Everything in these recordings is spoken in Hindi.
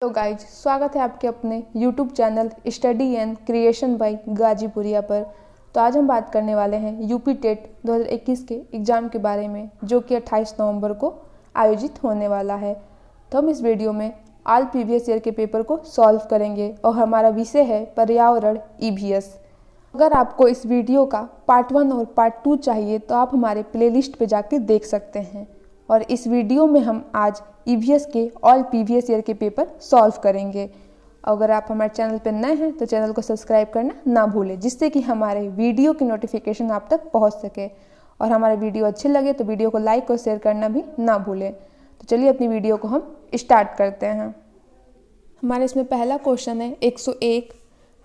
तो गाइज स्वागत है आपके अपने YouTube channel study and creation by Ghazipuria पर। तो आज हम बात करने वाले हैं यूपी टेट 2021 के एग्ज़ाम के बारे में, जो कि 28 नवंबर को आयोजित होने वाला है। तो हम इस वीडियो में ऑल प्रीवियस ईयर के पेपर को सॉल्व करेंगे और हमारा विषय है पर्यावरण EVS। अगर आपको इस वीडियो का पार्ट 1 और पार्ट 2 चाहिए तो आप हमारे प्लेलिस्ट पे जाके देख सकते हैं। और इस वीडियो में हम आज EVS के ऑल प्रीवियस ईयर के पेपर सॉल्व करेंगे। अगर आप हमारे चैनल पर नए हैं तो चैनल को सब्सक्राइब करना ना भूलें, जिससे कि हमारे वीडियो की नोटिफिकेशन आप तक पहुंच सके। और हमारे वीडियो अच्छे लगे तो वीडियो को लाइक और शेयर करना भी ना भूलें। तो चलिए अपनी वीडियो को हम स्टार्ट करते हैं। हमारे इसमें पहला क्वेश्चन है 101,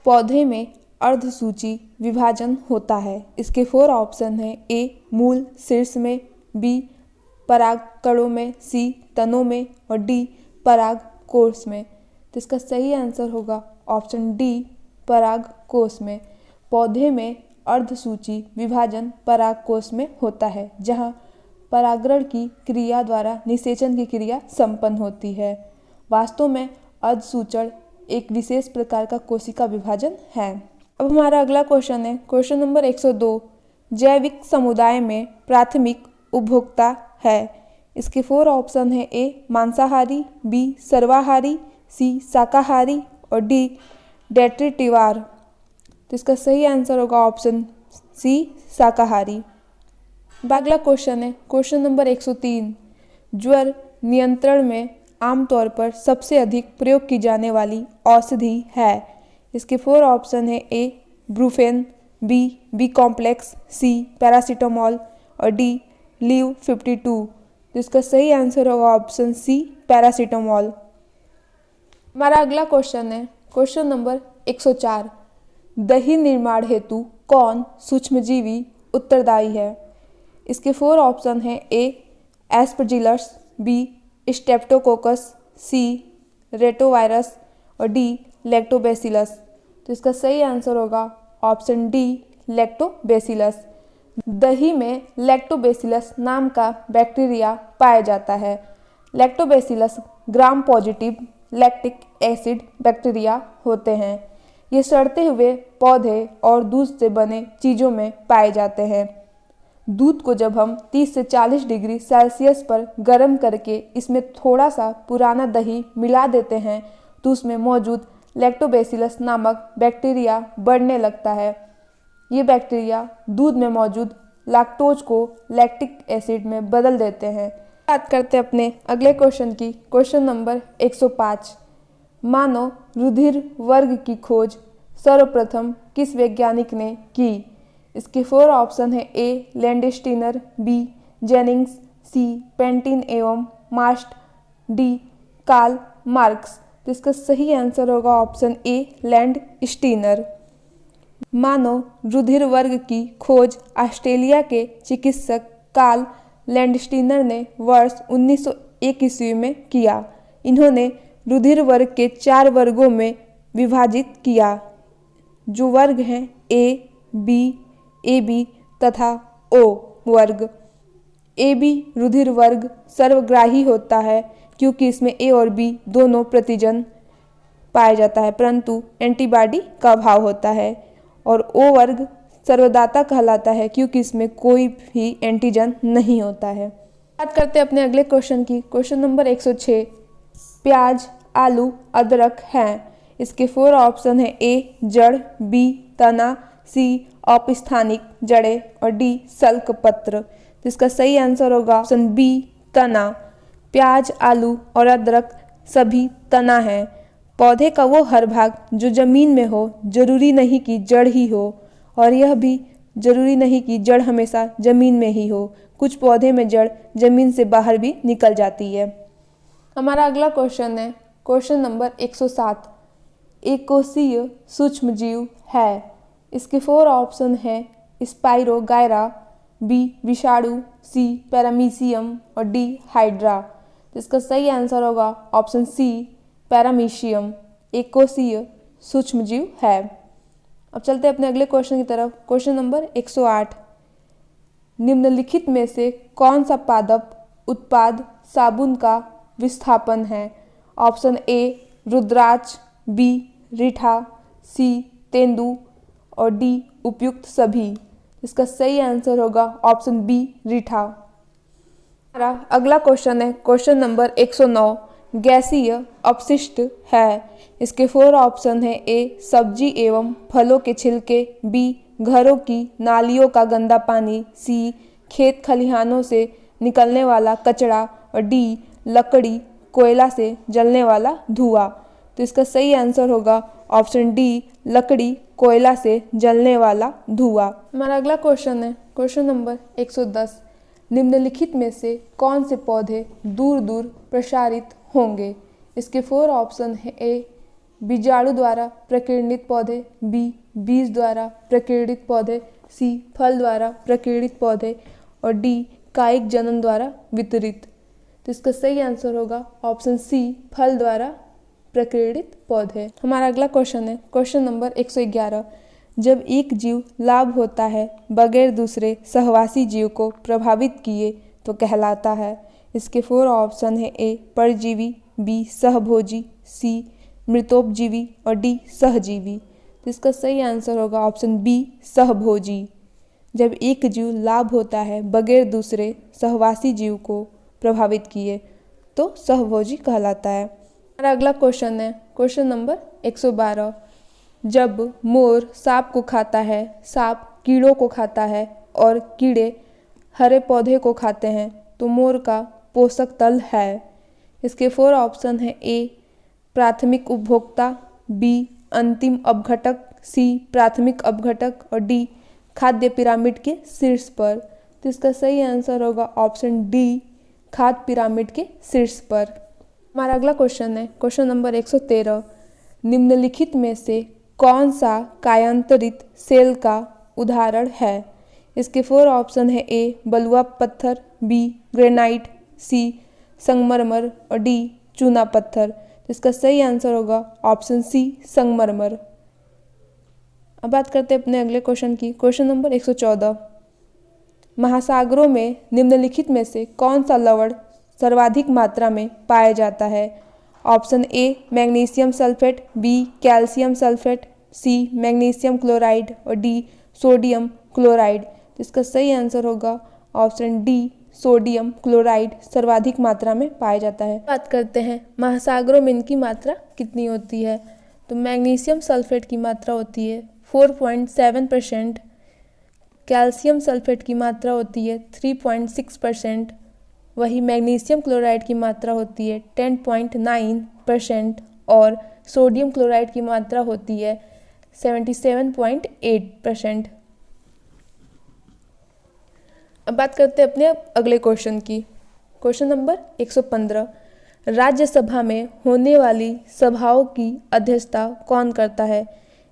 पौधे में अर्धसूची विभाजन होता है। इसके 4 ऑप्शन हैं। A मूल शीर्ष में, B पराग कणों में, C तनों में और D पराग कोश में। तो इसका सही आंसर होगा ऑप्शन D पराग कोश में। पौधे में अर्धसूची विभाजन पराग कोश में होता है, जहां परागण की क्रिया द्वारा निषेचन की क्रिया संपन्न होती है। वास्तव में अर्धसूचन एक विशेष प्रकार का कोशिका विभाजन है। अब हमारा अगला क्वेश्चन है क्वेश्चन नंबर 102, जैविक समुदाय में प्राथमिक उपभोक्ता है। इसके 4 ऑप्शन है। A मांसाहारी, B सर्वाहारी, C शाकाहारी और D डेट्रिटिवार। तो इसका सही आंसर होगा ऑप्शन C शाकाहारी। अगला क्वेश्चन है क्वेश्चन नंबर 103, ज्वर नियंत्रण में आमतौर पर सबसे अधिक प्रयोग की जाने वाली औषधि है। इसके 4 ऑप्शन है। A Brufen, B B complex, C paracetamol और D लीव 52। तो इसका सही आंसर होगा ऑप्शन C पैरासीटामोल। हमारा अगला क्वेश्चन है क्वेश्चन नंबर 104, दही निर्माण हेतु कौन सूक्ष्मजीवी उत्तरदायी है। इसके 4 ऑप्शन हैं। A Aspergillus, B Streptococcus, C रेटोवायरस और D लैक्टोबैसिलस। तो इसका सही आंसर होगा ऑप्शन D लैक्टोबैसिलस। दही में लैक्टोबैसिलस नाम का बैक्टीरिया पाया जाता है। Lactobacillus gram positive lactic acid bacteria होते हैं। ये सड़ते हुए पौधे और दूध से बने चीज़ों में पाए जाते हैं। दूध को जब हम 30 से 40 डिग्री सेल्सियस पर गर्म करके इसमें थोड़ा सा पुराना दही मिला देते हैं तो उसमें मौजूद लैक्टोबैसिलस नामक बैक्टीरिया बढ़ने लगता है। ये बैक्टीरिया दूध में मौजूद लैक्टोज को लैक्टिक एसिड में बदल देते हैं। बात करते हैं अपने अगले क्वेश्चन की क्वेश्चन नंबर 105, मानव रुधिर वर्ग की खोज सर्वप्रथम किस वैज्ञानिक ने की। इसके 4 ऑप्शन है। A Landsteiner, B Jennings, C pentene एवं मास्ट, D कार्ल मार्क्स। तो इसका सही आंसर होगा ऑप्शन A लैंडस्टीनर। मानव रुधिर वर्ग की खोज ऑस्ट्रेलिया के चिकित्सक कार्ल लैंडस्टीनर ने वर्ष 1901 ईस्वी में किया। इन्होंने रुधिर वर्ग के 4 वर्गों में विभाजित किया, जो वर्ग हैं A, B, AB तथा O वर्ग। AB रुधिर वर्ग सर्वग्राही होता है क्योंकि इसमें A और B दोनों प्रतिजन पाया जाता है, परंतु एंटीबॉडी का अभाव होता है। और O वर्ग सर्वदाता कहलाता है क्योंकि इसमें कोई भी एंटीजन नहीं होता है। बात करते हैं अपने अगले क्वेश्चन की क्वेश्चन नंबर 106, प्याज, आलू, अदरक हैं। इसके 4 ऑप्शन है। A जड़, B तना, C औपस्थानिक जड़ें और D सल्क पत्र। तो इसका सही आंसर होगा ऑप्शन B तना। प्याज, आलू और अदरक सभी तना है। पौधे का वो हर भाग जो जमीन में हो, जरूरी नहीं कि जड़ ही हो, और यह भी जरूरी नहीं कि जड़ हमेशा जमीन में ही हो। कुछ पौधे में जड़ जमीन से बाहर भी निकल जाती है। हमारा अगला क्वेश्चन है क्वेश्चन नंबर 107, एकोशीय सूक्ष्मजीव है। इसके 4 ऑप्शन हैं। स्पाइरोगायरा, B विषाणु, C पैरामीशियम और D हाइड्रा। तो इसका सही आंसर होगा ऑप्शन C पैरामीशियम एकोशीय सूक्ष्मजीव है। अब चलते हैं अपने अगले क्वेश्चन की तरफ क्वेश्चन नंबर 108, निम्नलिखित में से कौन सा पादप उत्पाद साबुन का विस्थापन है। ऑप्शन A रुद्राक्ष, बी रीठा, सी तेंदू और डी उपयुक्त सभी। इसका सही आंसर होगा ऑप्शन बी रीठा। हमारा अगला क्वेश्चन है क्वेश्चन नंबर 109, गैसीय अपशिष्ट है। इसके 4 ऑप्शन है। ए सब्जी एवं फलों के छिलके, बी घरों की नालियों का गंदा पानी, सी खेत खलिहानों से निकलने वाला कचरा और डी लकड़ी कोयला से जलने वाला धुआं। तो इसका सही आंसर होगा ऑप्शन डी लकड़ी कोयला से जलने वाला धुआं। हमारा अगला क्वेश्चन है क्वेश्चन नंबर 110, निम्नलिखित में से कौन से पौधे दूर दूर प्रसारित होंगे। इसके 4 ऑप्शन है। ए बीजाणु द्वारा प्रकीर्णित पौधे, बी बीज द्वारा प्रकीर्णित पौधे, सी फल द्वारा प्रकीर्णित पौधे और डी कायिक जनन द्वारा वितरित। तो इसका सही आंसर होगा ऑप्शन सी फल द्वारा प्रकीर्णित पौधे। हमारा अगला क्वेश्चन है क्वेश्चन नंबर 111, जब एक जीव लाभ होता है बगैर दूसरे सहवासी जीव को प्रभावित किए तो कहलाता है। इसके 4 ऑप्शन है। ए परजीवी, बी सहभोजी, सी मृतोपजीवी और डी सहजीवी। तो इसका सही आंसर होगा ऑप्शन बी सहभोजी। जब एक जीव लाभ होता है बगैर दूसरे सहवासी जीव को प्रभावित किए तो सहभोजी कहलाता है। हमारा अगला क्वेश्चन है क्वेश्चन नंबर 112, जब मोर सांप को खाता है, सांप कीड़ों को खाता है और कीड़े हरे पौधे को खाते हैं तो मोर का पोषक तल है। इसके 4 ऑप्शन है। ए प्राथमिक उपभोक्ता, बी अंतिम अपघटक, सी प्राथमिक अपघटक और डी खाद्य पिरामिड के शीर्ष पर। तो इसका सही आंसर होगा ऑप्शन डी खाद्य पिरामिड के शीर्ष पर। हमारा अगला क्वेश्चन है क्वेश्चन नंबर 113, निम्नलिखित में से कौन सा कायांतरित सेल का उदाहरण है। इसके 4 ऑप्शन है। ए बलुआ पत्थर, बी ग्रेनाइट, सी संगमरमर और डी चूना पत्थर। तो इसका सही आंसर होगा ऑप्शन सी संगमरमर। अब बात करते हैं अपने अगले क्वेश्चन की क्वेश्चन नंबर 114, महासागरों में निम्नलिखित में से कौन सा लवण सर्वाधिक मात्रा में पाया जाता है। Option A magnesium sulphate, B calcium sulphate, C magnesium chloride और डी सोडियम क्लोराइड। तो इसका सही आंसर होगा ऑप्शन डी सोडियम क्लोराइड सर्वाधिक मात्रा में पाया जाता है। बात करते हैं महासागरों में इनकी मात्रा कितनी होती है। तो मैग्नीशियम सल्फेट की मात्रा होती है 4.7%, कैल्शियम सल्फेट की मात्रा होती है 3.6%, वही मैग्नीशियम क्लोराइड की मात्रा होती है 10.9% और सोडियम क्लोराइड की मात्रा होती है 77.8%। अब बात करते हैं अपने अगले क्वेश्चन की क्वेश्चन नंबर 115, राज्यसभा में होने वाली सभाओं की अध्यक्षता कौन करता है।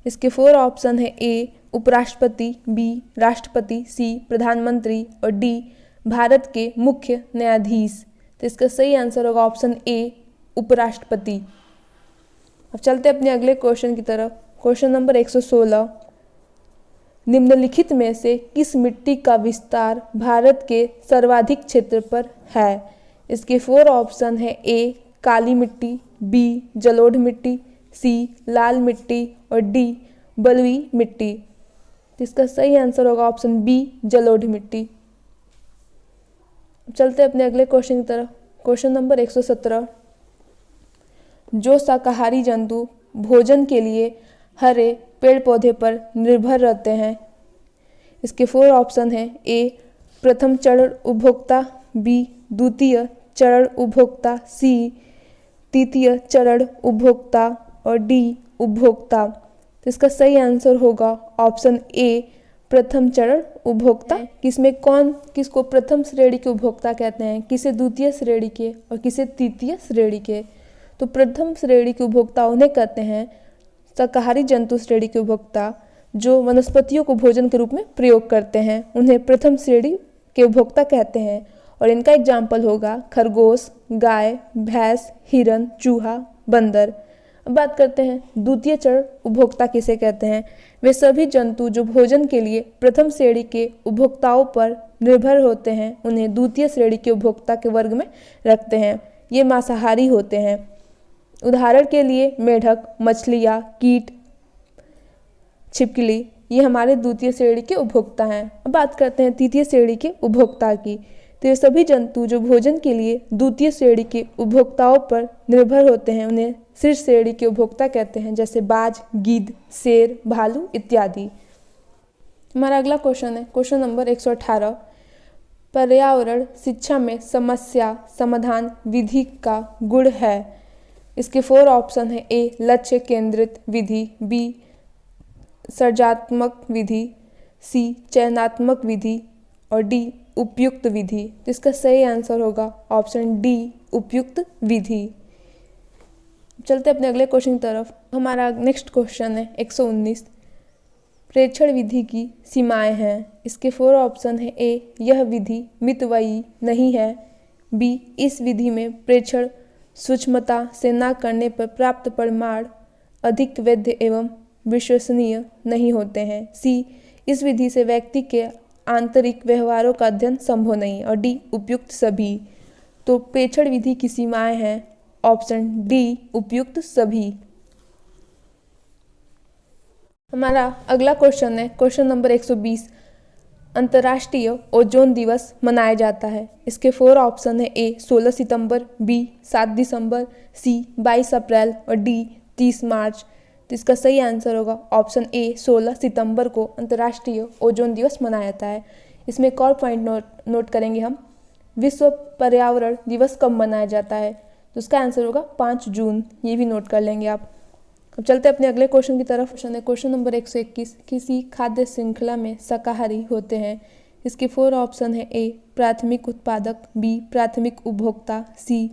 इसके 4 ऑप्शन है। ए उपराष्ट्रपति, बी राष्ट्रपति, सी प्रधानमंत्री और डी भारत के मुख्य न्यायाधीश। तो इसका सही आंसर होगा ऑप्शन ए उपराष्ट्रपति। अब चलते अपने अगले क्वेश्चन की तरफ क्वेश्चन नंबर 116, निम्नलिखित में से किस मिट्टी का विस्तार भारत के सर्वाधिक क्षेत्र पर है। इसके 4 ऑप्शन है। ए काली मिट्टी, बी जलोढ़ मिट्टी, सी लाल मिट्टी और डी बलुई मिट्टी। तो इसका सही आंसर होगा ऑप्शन बी जलोढ़ मिट्टी। चलते अपने अगले क्वेश्चन की तरफ क्वेश्चन नंबर 117, जो शाकाहारी जंतु भोजन के लिए हरे पेड़ पौधे पर निर्भर रहते हैं। इसके 4 ऑप्शन हैं। ए प्रथम चरण उपभोक्ता, बी द्वितीय चरण उपभोक्ता, सी तृतीय चरण उपभोक्ता और डी उपभोक्ता। तो इसका सही आंसर होगा ऑप्शन ए प्रथम चरण उपभोक्ता। किसको प्रथम श्रेणी के उपभोक्ता कहते हैं, किसे द्वितीय श्रेणी के और किसे तृतीय श्रेणी के। तो प्रथम श्रेणी के उपभोक्ता उन्हें कहते हैं शाकाहारी जंतु श्रेणी के उपभोक्ता जो वनस्पतियों को भोजन के रूप में प्रयोग करते हैं, उन्हें प्रथम श्रेणी के उपभोक्ता कहते हैं। और इनका एग्जाम्पल होगा खरगोश, गाय, भैंस, हिरन, चूहा, बंदर। अब बात करते हैं द्वितीय चरण उपभोक्ता किसे कहते हैं। वे सभी जंतु जो भोजन के लिए प्रथम श्रेणी के उपभोक्ताओं पर निर्भर होते हैं, उन्हें द्वितीय श्रेणी के उपभोक्ता के वर्ग में रखते हैं। ये मांसाहारी होते हैं। उदाहरण के लिए मेढक, मछलियाँ, कीट, छिपकली, ये हमारे द्वितीय श्रेणी के उपभोक्ता हैं। अब बात करते हैं तृतीय श्रेणी के उपभोक्ता की। तो ये सभी जंतु जो भोजन के लिए द्वितीय श्रेणी के उपभोक्ताओं पर निर्भर होते हैं उन्हें शीर्ष श्रेणी के उपभोक्ता कहते हैं, जैसे बाज, गिद्ध, शेर, भालू इत्यादि। हमारा अगला क्वेश्चन है क्वेश्चन नंबर 118। पर्यावरण शिक्षा में समस्या समाधान विधि का गुण है। इसके 4 ऑप्शन है। ए लक्ष्य केंद्रित विधि, बी सर्जनात्मक विधि, सी चयनात्मक विधि और डी उपयुक्त विधि। तो इसका सही आंसर होगा ऑप्शन डी उपयुक्त विधि। चलते अपने अगले क्वेश्चन की तरफ। हमारा नेक्स्ट क्वेश्चन है 119। प्रेक्षण विधि की सीमाएं हैं। इसके 4 ऑप्शन है। ए यह विधि मितव्ययी नहीं है, बी इस विधि में प्रेक्षण सूक्ष्मता से न करने पर प्राप्त परिणाम अधिक वैध एवं विश्वसनीय नहीं होते हैं, सी इस विधि से व्यक्ति के आंतरिक व्यवहारों का अध्ययन संभव नहीं, और डी उपयुक्त सभी। तो प्रेक्षण विधि की सीमाएं हैं ऑप्शन डी उपयुक्त सभी। हमारा अगला क्वेश्चन है क्वेश्चन नंबर 120। अंतर्राष्ट्रीय ओजोन दिवस मनाया जाता है। इसके 4 ऑप्शन है। ए 16 सितंबर, बी 7 दिसंबर, सी 22 अप्रैल और डी 30 मार्च। तो इसका सही आंसर होगा ऑप्शन ए 16 सितंबर को अंतर्राष्ट्रीय ओजोन दिवस मनाया जाता है। इसमें एक और पॉइंट नोट करेंगे हम, विश्व पर्यावरण दिवस कब मनाया जाता है। तो उसका आंसर होगा 5 जून, ये भी नोट कर लेंगे आप। अब चलते अपने अगले क्वेश्चन की तरफ। क्वेश्चन है क्वेश्चन नंबर 121। किसी खाद्य श्रृंखला में शाकाहारी होते हैं। इसके 4 ऑप्शन है। ए प्राथमिक उत्पादक, बी प्राथमिक उपभोक्ता, सी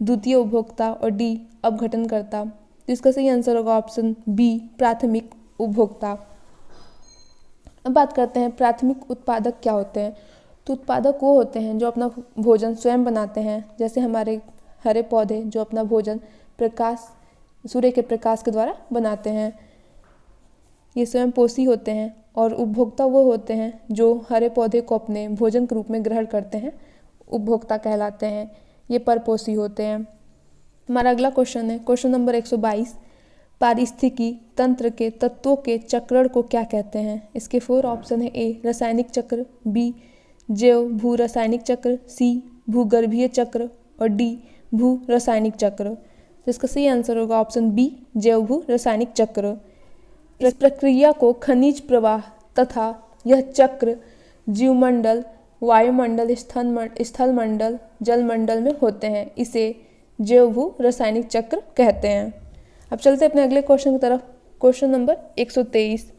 द्वितीय उपभोक्ता और डी अपघटनकर्ता। तो इसका सही आंसर होगा ऑप्शन बी प्राथमिक उपभोक्ता। अब बात करते हैं प्राथमिक उत्पादक क्या होते हैं। तो उत्पादक वो होते हैं जो अपना भोजन स्वयं बनाते हैं, जैसे हमारे हरे पौधे जो अपना भोजन सूर्य के प्रकाश के द्वारा बनाते हैं, ये स्वयं पोषी होते हैं। और उपभोक्ता वो होते हैं जो हरे पौधे को अपने भोजन के रूप में ग्रहण करते हैं, उपभोक्ता कहलाते हैं, ये परपोषी होते हैं। हमारा अगला क्वेश्चन है क्वेश्चन नंबर 122। पारिस्थितिकी तंत्र के तत्वों के चक्रण को क्या कहते हैं। इसके 4 ऑप्शन है। ए रासायनिक चक्र, बी जैव भू रासायनिक चक्र, सी भूगर्भीय चक्र और डी भू रासायनिक चक्र। तो इसका सही आंसर होगा ऑप्शन बी जैव भू रासायनिक चक्र। इस प्रक्रिया को खनिज प्रवाह तथा यह चक्र जीवमंडल, वायुमंडल, स्थलमंडल, जलमंडल में होते हैं, इसे जैव भू रासायनिक चक्र कहते हैं। अब चलते अपने अगले क्वेश्चन की तरफ। Question number 123।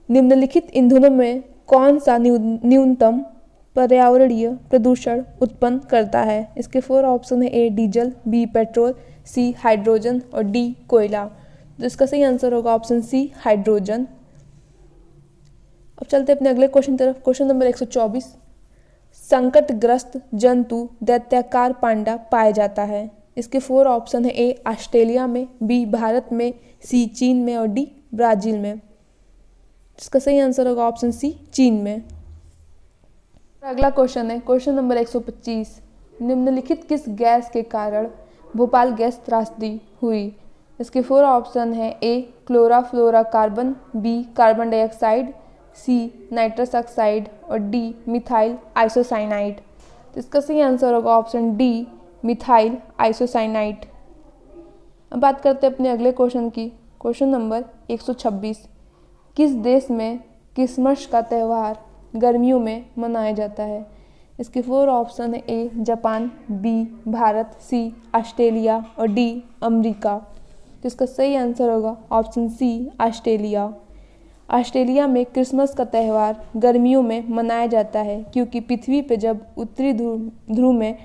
निम्नलिखित ईंधनों में कौन सा न्यूनतम पर्यावरणीय प्रदूषण उत्पन्न करता है। इसके 4 ऑप्शन है। ए diesel, B petrol, C hydrogen और डी कोयला। तो इसका सही आंसर होगा ऑप्शन सी हाइड्रोजन। अब चलते अपने अगले क्वेश्चन की तरफ। Question number 124। संकटग्रस्त जंतु दैत्याकार पांडा पाया जाता है। इसके 4 ऑप्शन है। ए ऑस्ट्रेलिया में, बी भारत में, सी चीन में और डी ब्राजील में। इसका सही आंसर होगा ऑप्शन सी चीन में। अगला क्वेश्चन है क्वेश्चन नंबर 125। निम्नलिखित किस गैस के कारण भोपाल गैस त्रासदी हुई। इसके 4 ऑप्शन है। ए क्लोराफ्लोराकार्बन, B carbon dioxide, C nitrous oxide और डी मिथाइल आइसोसाइनाइड। तो इसका सही आंसर होगा ऑप्शन डी मिथाइल आइसोसाइनाइड। अब बात करते हैं अपने अगले क्वेश्चन की। Question number 126। किस देश में क्रिसमस का त्यौहार गर्मियों में मनाया जाता है। इसके 4 ऑप्शन है। A Japan, B Bharat, C Australia और डी अमेरिका। तो इसका सही आंसर होगा ऑप्शन सी ऑस्ट्रेलिया। ऑस्ट्रेलिया में क्रिसमस का त्यौहार गर्मियों में मनाया जाता है, क्योंकि पृथ्वी पर जब उत्तरी ध्रुव में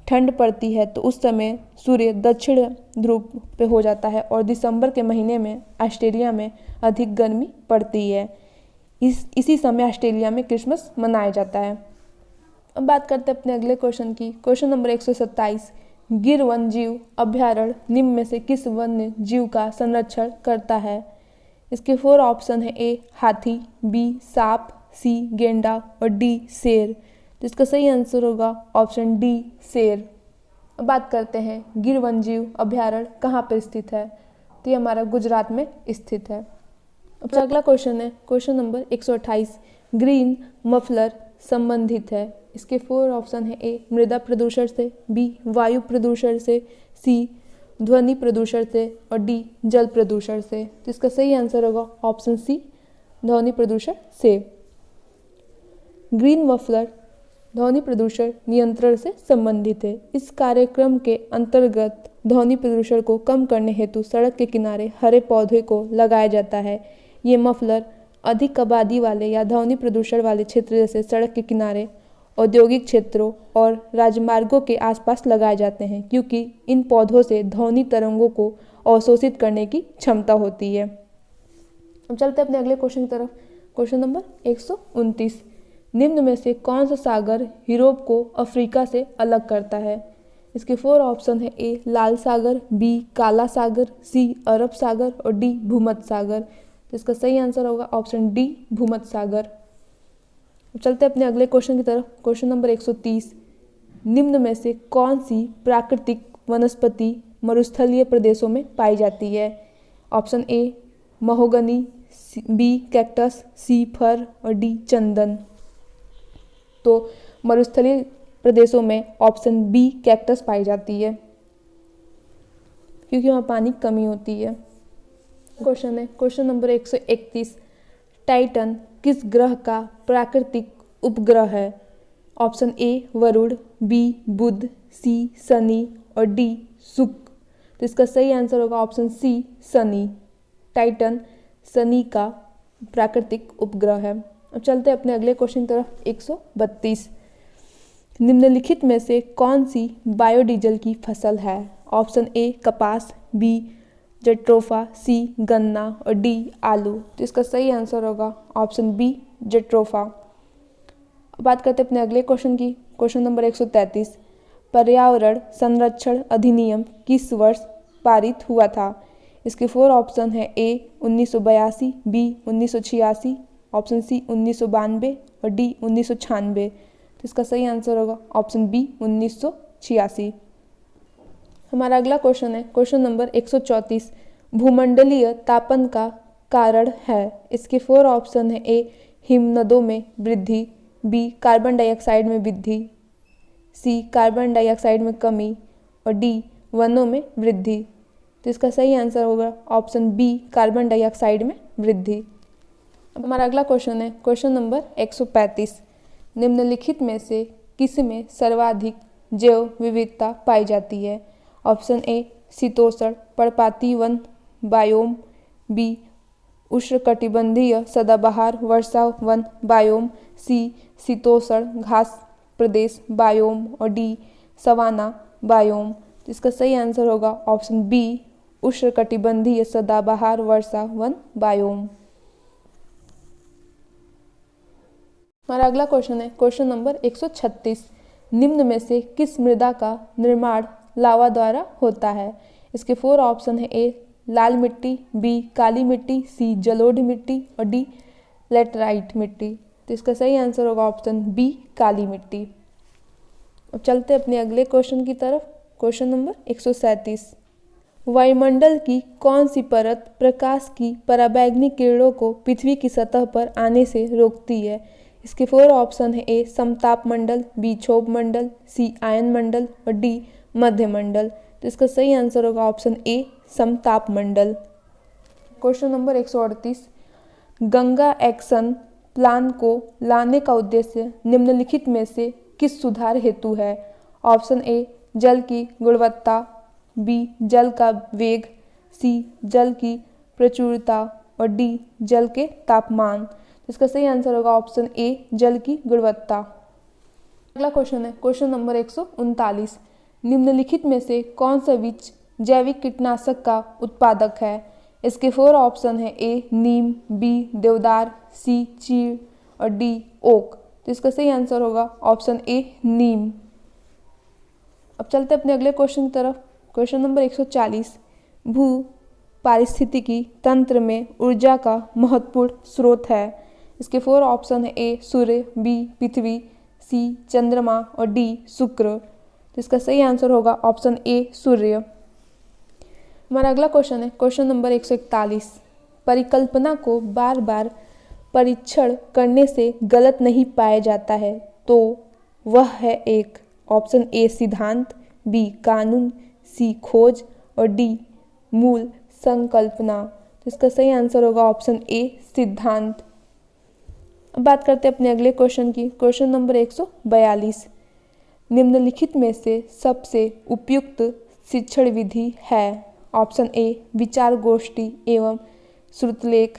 ठंड पड़ती है तो उस समय सूर्य दक्षिण ध्रुव पे हो जाता है और दिसंबर के महीने में ऑस्ट्रेलिया में अधिक गर्मी पड़ती है। इसी समय ऑस्ट्रेलिया में क्रिसमस मनाया जाता है। अब बात करते हैं अपने अगले क्वेश्चन की। Question number 127। गिर वन्य जीव अभ्यारण्य निम्न में से किस वन्य जीव का संरक्षण करता है। इसके 4 ऑप्शन है। ए हाथी, बी सांप, सी गेंडा और डी शेर। तो इसका सही आंसर होगा ऑप्शन डी शेर। अब बात करते हैं गिर वन्यजीव अभ्यारण्य कहाँ पर स्थित है, तो ये हमारा गुजरात में स्थित है। अब अगला क्वेश्चन है क्वेश्चन नंबर 128, ग्रीन मफलर संबंधित है। इसके 4 ऑप्शन है, ए मृदा प्रदूषण से, बी वायु प्रदूषण से, सी ध्वनि प्रदूषण से और डी जल प्रदूषण से। तो इसका सही आंसर होगा ऑप्शन सी ध्वनि प्रदूषण से। ग्रीन मफलर ध्वनि प्रदूषण नियंत्रण से संबंधित है। इस कार्यक्रम के अंतर्गत ध्वनि प्रदूषण को कम करने हेतु सड़क के किनारे हरे पौधे को लगाया जाता है। ये मफलर अधिक आबादी वाले या ध्वनि प्रदूषण वाले क्षेत्र जैसे सड़क के किनारे, औद्योगिक क्षेत्रों और राजमार्गों के आसपास लगाए जाते हैं, क्योंकि इन पौधों से ध्वनि तरंगों को अवशोषित करने की क्षमता होती है। अब चलते हैं अपने अगले क्वेश्चन की तरफ। क्वेश्चन नंबर 129, निम्न में से कौन सा सागर यूरोप को अफ्रीका से अलग करता है। इसके 4 ऑप्शन है, ए लाल सागर, बी काला सागर, सी अरब सागर और डी भूमध्य सागर। तो इसका सही आंसर होगा ऑप्शन डी भूमध्य सागर। चलते अपने अगले क्वेश्चन की तरफ। क्वेश्चन नंबर 130, निम्न में से कौन सी प्राकृतिक वनस्पति मरुस्थलीय प्रदेशों में पाई जाती है। Option A mahogany, B cactus, C fir और डी चंदन। तो मरुस्थलीय प्रदेशों में ऑप्शन बी कैक्टस पाई जाती है, क्योंकि वहाँ पानी की कमी होती है। क्वेश्चन है क्वेश्चन नंबर 131, टाइटन किस ग्रह का प्राकृतिक उपग्रह है। Option A Varun, B Budh, C Shani और डी शुक्र। तो इसका सही आंसर होगा option C Shani. Titan Shani का प्राकृतिक उपग्रह है। अब चलते हैं अपने अगले क्वेश्चन की तरफ। 132, निम्नलिखित में से कौन सी बायोडीजल की फसल है। ऑप्शन ए कपास, बी जट्रोफा, सी गन्ना और डी आलू। तो इसका सही आंसर होगा ऑप्शन बी जट्रोफा। अब बात करते हैं अपने अगले क्वेश्चन की। क्वेश्चन नंबर 133, पर्यावरण संरक्षण अधिनियम किस वर्ष पारित हुआ था। इसके 4 ऑप्शन है, ए 1982, बी 1986, ऑप्शन सी 1992 और डी 1996। तो इसका सही आंसर होगा ऑप्शन बी 1986। हमारा अगला क्वेश्चन है क्वेश्चन नंबर 134, भूमंडलीय तापन का कारण है। इसके 4 ऑप्शन है, ए हिमनदों में वृद्धि, बी कार्बन डाइऑक्साइड में वृद्धि, सी कार्बन डाइऑक्साइड में कमी और डी वनों में वृद्धि। तो इसका सही आंसर होगा ऑप्शन बी कार्बन डाइऑक्साइड में वृद्धि। अब हमारा अगला क्वेश्चन है क्वेश्चन नंबर 135, निम्नलिखित में से किस में सर्वाधिक जैव विविधता पाई जाती है। ऑप्शन ए शीतोष्ण पर्णपाती वन बायोम, बी उष्णकटिबंधीय सदाबहार वर्षा वन बायोम, सी शीतोष्ण घास प्रदेश बायोम और डी सवाना बायोम। तो इसका सही आंसर होगा ऑप्शन बी उष्णकटिबंधीय सदाबहार वर्षा वन बायोम। हमारा अगला क्वेश्चन है क्वेश्चन नंबर 136, निम्न में से किस मृदा का निर्माण लावा द्वारा होता है। इसके 4 ऑप्शन है, ए लाल मिट्टी, बी काली मिट्टी, सी जलोढ़ मिट्टी और डी लेटराइट मिट्टी। तो इसका सही आंसर होगा ऑप्शन बी काली मिट्टी। अब चलते अपने अगले क्वेश्चन की तरफ। क्वेश्चन नंबर 137, वायुमंडल की कौन सी परत प्रकाश की पराबैंगनी किरणों को पृथ्वी की सतह पर आने से रोकती है। इसके 4 ऑप्शन है, ए समताप मंडल, बी क्षोभ मंडल, सी आयन मंडल और डी मध्य मंडल। तो इसका सही आंसर होगा ऑप्शन ए समताप मंडल। Question number 138, Ganga action plan को लाने का उद्देश्य निम्नलिखित में से किस सुधार हेतु है। ऑप्शन ए जल की गुणवत्ता, बी जल का वेग, सी जल की प्रचुरता और डी जल के तापमान। इसका सही आंसर होगा ऑप्शन ए जल की गुणवत्ता। अगला क्वेश्चन है क्वेश्चन नंबर 139, निम्नलिखित में से कौन सा बीज जैविक कीटनाशक का उत्पादक है। इसके 4 ऑप्शन है, ए नीम, बी देवदार, सी चीड़ और डी ओक। तो इसका सही आंसर होगा ऑप्शन ए नीम। अब चलते अपने अगले क्वेश्चन की तरफ। क्वेश्चन नंबर 140, भू पारिस्थितिकी तंत्र में ऊर्जा का महत्वपूर्ण स्रोत है। इसके 4 ऑप्शन है, ए सूर्य, बी पृथ्वी, सी चंद्रमा और डी शुक्र। तो इसका सही आंसर होगा ऑप्शन ए सूर्य। हमारा अगला क्वेश्चन है क्वेश्चन नंबर 141। परिकल्पना को बार बार परीक्षण करने से गलत नहीं पाया जाता है तो वह है एक। ऑप्शन ए सिद्धांत, बी कानून, सी खोज और डी मूल संकल्पना। तो इसका सही आंसर होगा ऑप्शन ए सिद्धांत। अब बात करते हैं अपने अगले क्वेश्चन की। Question number 142। निम्नलिखित में से सबसे उपयुक्त शिक्षण विधि है। ऑप्शन ए विचार गोष्ठी एवं श्रुतलेख,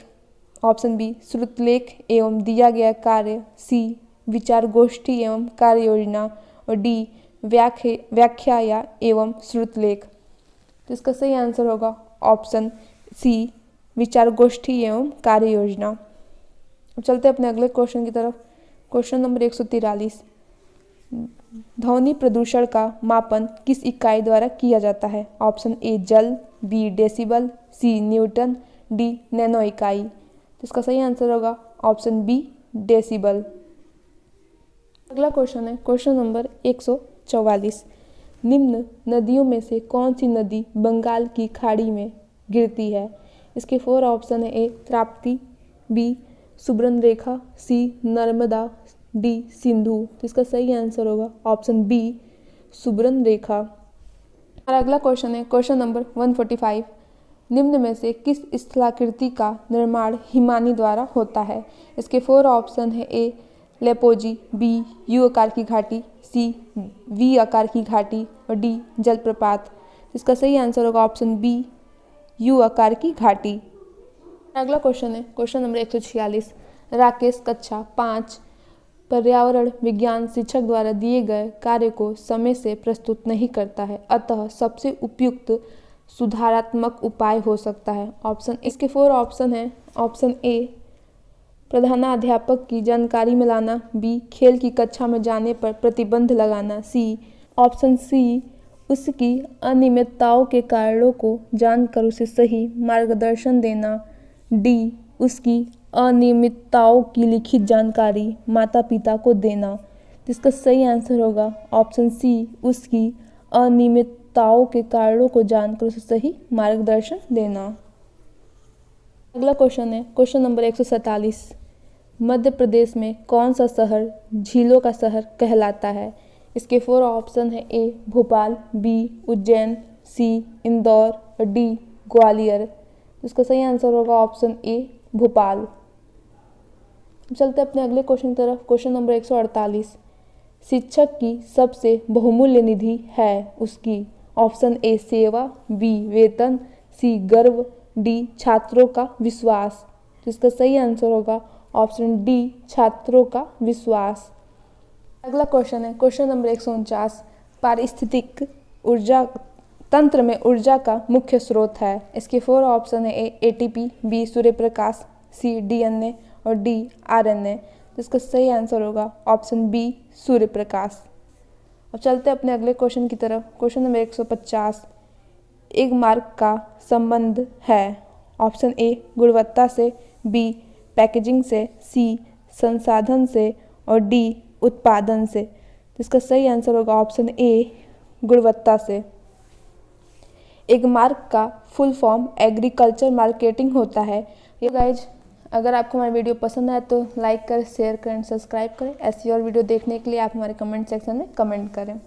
ऑप्शन बी श्रुतलेख एवं दिया गया कार्य, सी विचार गोष्ठी एवं कार्य योजना और डी व्याख्या या एवं श्रुतलेख। तो इसका सही आंसर होगा ऑप्शन सी विचार गोष्ठी एवं कार्य योजना। अब चलते हैं अपने अगले क्वेश्चन की तरफ। Question number 143। ध्वनि प्रदूषण का मापन किस इकाई द्वारा किया जाता है। ऑप्शन ए जल, बी डेसिबल, सी न्यूटन, डी नैनो इकाई। तो इसका सही आंसर होगा ऑप्शन बी डेसिबल। अगला क्वेश्चन है क्वेश्चन नंबर 144। निम्न नदियों में से कौन सी नदी बंगाल की खाड़ी में गिरती है। इसके 4 ऑप्शन है। ए ताप्ती, बी सुवर्णरेखा, सी नर्मदा, डी सिंधु। तो इसका सही आंसर होगा ऑप्शन बी सुवर्णरेखा। हमारा अगला क्वेश्चन है क्वेश्चन नंबर 145। निम्न में से किस स्थलाकृति का निर्माण हिमानी द्वारा होता है। इसके 4 ऑप्शन है। ए लेपोजी, बी यू आकार की घाटी, सी वी आकार की घाटी और डी जलप्रपात। इसका सही आंसर होगा ऑप्शन बी यू आकार की घाटी। अगला क्वेश्चन है क्वेश्चन नंबर 146। राकेश कक्षा 5 पर्यावरण विज्ञान शिक्षक द्वारा दिए गए कार्य को समय से प्रस्तुत नहीं करता है, अतः सबसे उपयुक्त सुधारात्मक उपाय हो सकता है। ऑप्शन इसके 4 ऑप्शन है। ऑप्शन ए प्रधानाध्यापक की जानकारी में लाना, बी खेल की कक्षा में जाने पर प्रतिबंध लगाना, सी ऑप्शन सी उसकी अनियमितताओं के कारणों को जानकर उसे सही मार्गदर्शन देना, डी उसकी अनियमितताओं की लिखित जानकारी माता पिता को देना। जिसका सही आंसर होगा ऑप्शन सी उसकी अनियमितताओं के कारणों को जानकर उसे सही मार्गदर्शन देना। अगला क्वेश्चन है क्वेश्चन नंबर 147। मध्य प्रदेश में कौन सा शहर झीलों का शहर कहलाता है। इसके 4 ऑप्शन है। ए भोपाल, बी उज्जैन, सी इंदौर और डी ग्वालियर। इसका सही आंसर होगा ऑप्शन ए भोपाल। चलते अपने अगले क्वेश्चन की तरफ। Question number 148। शिक्षक की सबसे बहुमूल्य निधि है उसकी। ऑप्शन ए सेवा, बी वेतन, सी गर्व, डी छात्रों का विश्वास। तो इसका सही आंसर होगा ऑप्शन डी छात्रों का विश्वास। अगला क्वेश्चन है क्वेश्चन नंबर 149। पारिस्थितिक ऊर्जा तंत्र में ऊर्जा का मुख्य स्रोत है। इसके 4 ऑप्शन है। ए एटीपी, बी सूर्य प्रकाश, सी डीएनए और डी आरएनए। तो इसका सही आंसर होगा ऑप्शन बी सूर्य प्रकाश। अब चलते हैं अपने अगले क्वेश्चन की तरफ। Question number 150। एक मार्क का संबंध है। ऑप्शन ए गुणवत्ता से, बी पैकेजिंग से, सी संसाधन से और डी उत्पादन से। तो इसका सही आंसर होगा ऑप्शन ए गुणवत्ता से। एक मार्क का फुल फॉर्म एग्रीकल्चर मार्केटिंग होता है। ये गाइज अगर आपको हमारी वीडियो पसंद आए तो लाइक करें, शेयर करें, सब्सक्राइब करें। ऐसी और वीडियो देखने के लिए आप हमारे कमेंट सेक्शन में कमेंट करें।